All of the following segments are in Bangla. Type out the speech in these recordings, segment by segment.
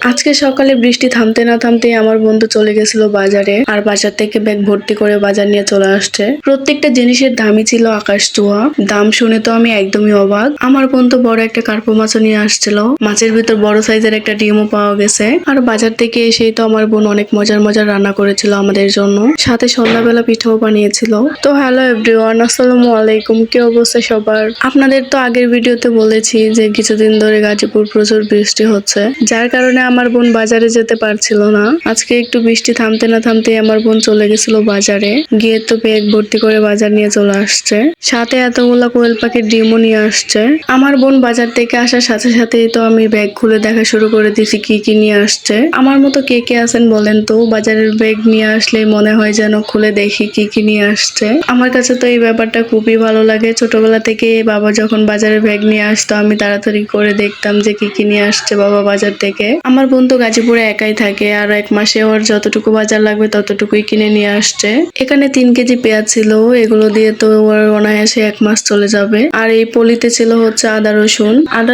আজকে সকালে বৃষ্টি থামতে না থামতেই আমার বন্ধু চলে গেছিল বাজারে, আর বাজার থেকে ব্যাগ ভর্তি করে বাজার নিয়ে চলে আসছে। প্রত্যেকটা জিনিসের দামই ছিল আকাশ ছোঁয়া। দাম শুনে তো আমি একদমই অবাক। আমার বন্ধু বড় একটা কার্পো মাছও নিয়ে আসছিল। মাছের ভিতর বড় সাইজের একটা ডিমও পাওয়া গেছে। আর বাজার থেকে এসেই তো আমার বোন অনেক মজার মজার রান্না করেছিল আমাদের জন্য, সাথে সন্ধ্যাবেলা পিঠাও বানিয়েছিল। তো হ্যালো এভরিওয়ান, আসসালামু আলাইকুম। কি অবস্থা সবার? আপনাদের তো আগের ভিডিওতে বলেছি যে কিছুদিন ধরে গাজীপুর প্রচুর বৃষ্টি হচ্ছে, যার কারণে আমার বোন বাজারে যেতে পারছিল না। আজকে একটু বৃষ্টি থামতে না থামতেই আমার বোন চলে গেছিল বাজারে, গিয়ে তো ব্যাগ ভর্তি করে বাজার নিয়ে চলে আসছে, সাথে এতগুলা কোয়েল পাখির ডিমও নিয়ে আসছে। আমার বোন বাজার থেকে আসার সাথে সাথেই তো আমি ব্যাগ খুলে দেখা শুরু করে দিছি কি কি নিয়ে আসছে। আমার মতো কে কে আছেন বলেন তো, বাজারের ব্যাগ নিয়ে আসলে মনে হয় যেন খুলে দেখি কি কি নিয়ে আসছে। আমার কাছে তো এই ব্যাপারটা খুবই ভালো লাগে। ছোটবেলা থেকে বাবা যখন বাজারের ব্যাগ নিয়ে আসতো, আমি তাড়াতাড়ি করে দেখতাম যে কি কি নিয়ে আসছে বাবা বাজার থেকে। আমার বোন তো গাজীপুরে একাই থাকে, আর এক মাসে ওর যতটুকু বাজার লাগবে ততটুকুই কিনে নিয়ে আসছে। এখানে 3 কেজি পেঁয়াজ ছিল, এগুলো দিয়ে তো ওর অনায়াসে 1 মাস চলে যাবে। আর এই পলিতে ছিল হচ্ছে আদা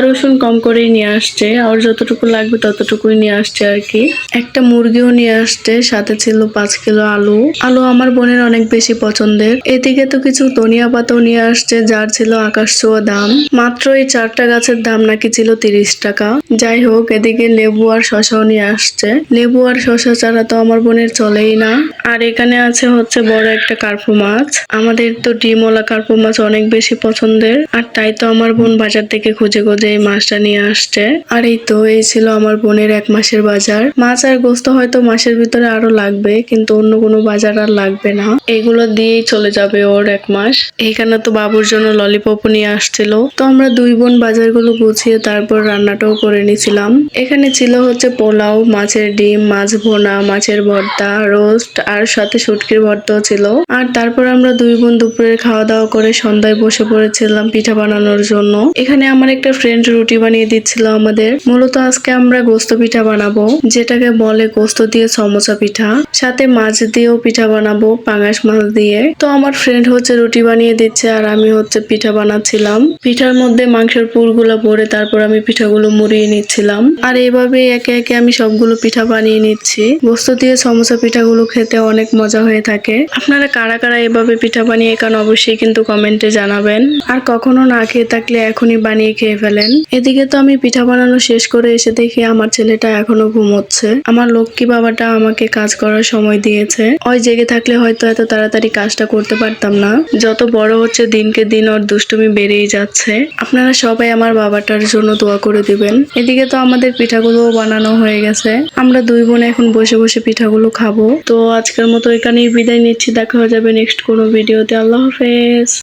রসুন কম করেই নিয়ে আসছে, আর যতটুকু লাগবে ততটুকুই নিয়ে আসছে আর কি। একটা মুরগিও নিয়ে আসছে, সাথে ছিল 5 কিলো আলু। আলু আমার বোনের অনেক বেশি পছন্দের। এদিকে তো কিছু ধনিয়া পাতাও নিয়ে আসছে, যার ছিল আকাশ ছোঁয়া দাম। মাত্র এই 4টা গাছের দাম নাকি ছিল 30 টাকা। যাই হোক, এদিকে লেবু আর শসাও নিয়ে আসছে। লেবু আর শসা ছাড়া তো আমার বোনের চলেই না। আর এখানে আছে হচ্ছে বড় একটা কার্পো মাছ। আমাদের তো ডিমওয়ালা কার্পো মাছ অনেক বেশি পছন্দের, আর তাই তো আমার বোন বাজার থেকে খুঁজে খুঁজে এই মাছটা নিয়ে আসছে। আর এই তো এই ছিল আমার বোনের 1 মাসের বাজার। মাছ আর গোস্ত হয়তো মাসের ভিতরে আরো লাগবে, কিন্তু অন্য কোনো বাজার আর লাগবে না। এগুলো দিয়েই চলে যাবে ওর 1 মাস। এখানে তো বাবুর জন্য ললিপপ নিয়ে আসছিল। তো আমরা 2 বোন বাজারগুলো গুছিয়ে তারপর রান্নাটাও করে নিয়েছিলাম। এখানে ছিল হচ্ছে পোলাও, মাছের ডিম, মাছ ভোনা, মাছের ভর্তা, রোস্ট, আর সাথে শুটকির ভর্তাও ছিল। আর তারপর আমরা 2 বোন দুপুরের খাওয়া দাওয়া করে সন্ধ্যায় বসে পড়েছিলাম পিঠা বানানোর জন্য। এখানে আমার একটা ফ্রেন্ড রুটি বানিয়ে দিচ্ছিল আমাদের। মূলত আজকে আমরা গোস্ত পিঠা বানাবো, যেটাকে বলে গোস্ত দিয়ে সমোসা পিঠা। সাথে মাছ দিয়েও পিঠা বানাবো, পাঙাশ মাছ দিয়ে। তো আমার ফ্রেন্ড হচ্ছে রুটি বানিয়ে দিচ্ছে, আর আমি হচ্ছে পিঠা বানাচ্ছিলাম। পিঠার মধ্যে মাংসের পুরগুলো ভরে তারপর আমি পিঠাগুলো মুড়িয়ে নিচ্ছিলাম। আর এইভাবে একে একে আমি সবগুলো পিঠা বানিয়ে নিচ্ছি। গোস্ত দিয়ে সমোসা পিঠাগুলো খেতে অনেক মজা হয়ে থাকে। আপনারা কারা কারা এভাবে পিঠা বানিয়ে খান অবশ্যই কিন্তু কমেন্টে জানাবেন। আর কখনো না খেয়ে থাকলে এখনই বানিয়ে খেয়ে ফেলেন। এদিকে তো আমি পিঠা বানানো শেষ করে এসে দেখি আমার ছেলেটা এখনো ঘুমোচ্ছে। আমার লক্ষ্মী বাবাটা আমাকে কাজ করার সময় দিয়েছে। ওই জেগে থাকলে হয়তো এত তাড়াতাড়ি কাজটা করতে পারতাম না। যত বড় হচ্ছে দিনকে দিন ওর দুষ্টুমি বেড়েই যাচ্ছে। আপনারা সবাই আমার বাবাটার জন্য দোয়া করে দিবেন। এদিকে তো আমাদের পিঠাগুলো বানানো হয়ে গেছে। আমরা 2 বোন এখন বসে বসে পিঠাগুলো খাবো। তো আজকের মতো এখানেই বিদায় নিচ্ছি। দেখা হয়ে যাবে নেক্সট কোনো ভিডিওতে। আল্লাহ হাফেজ।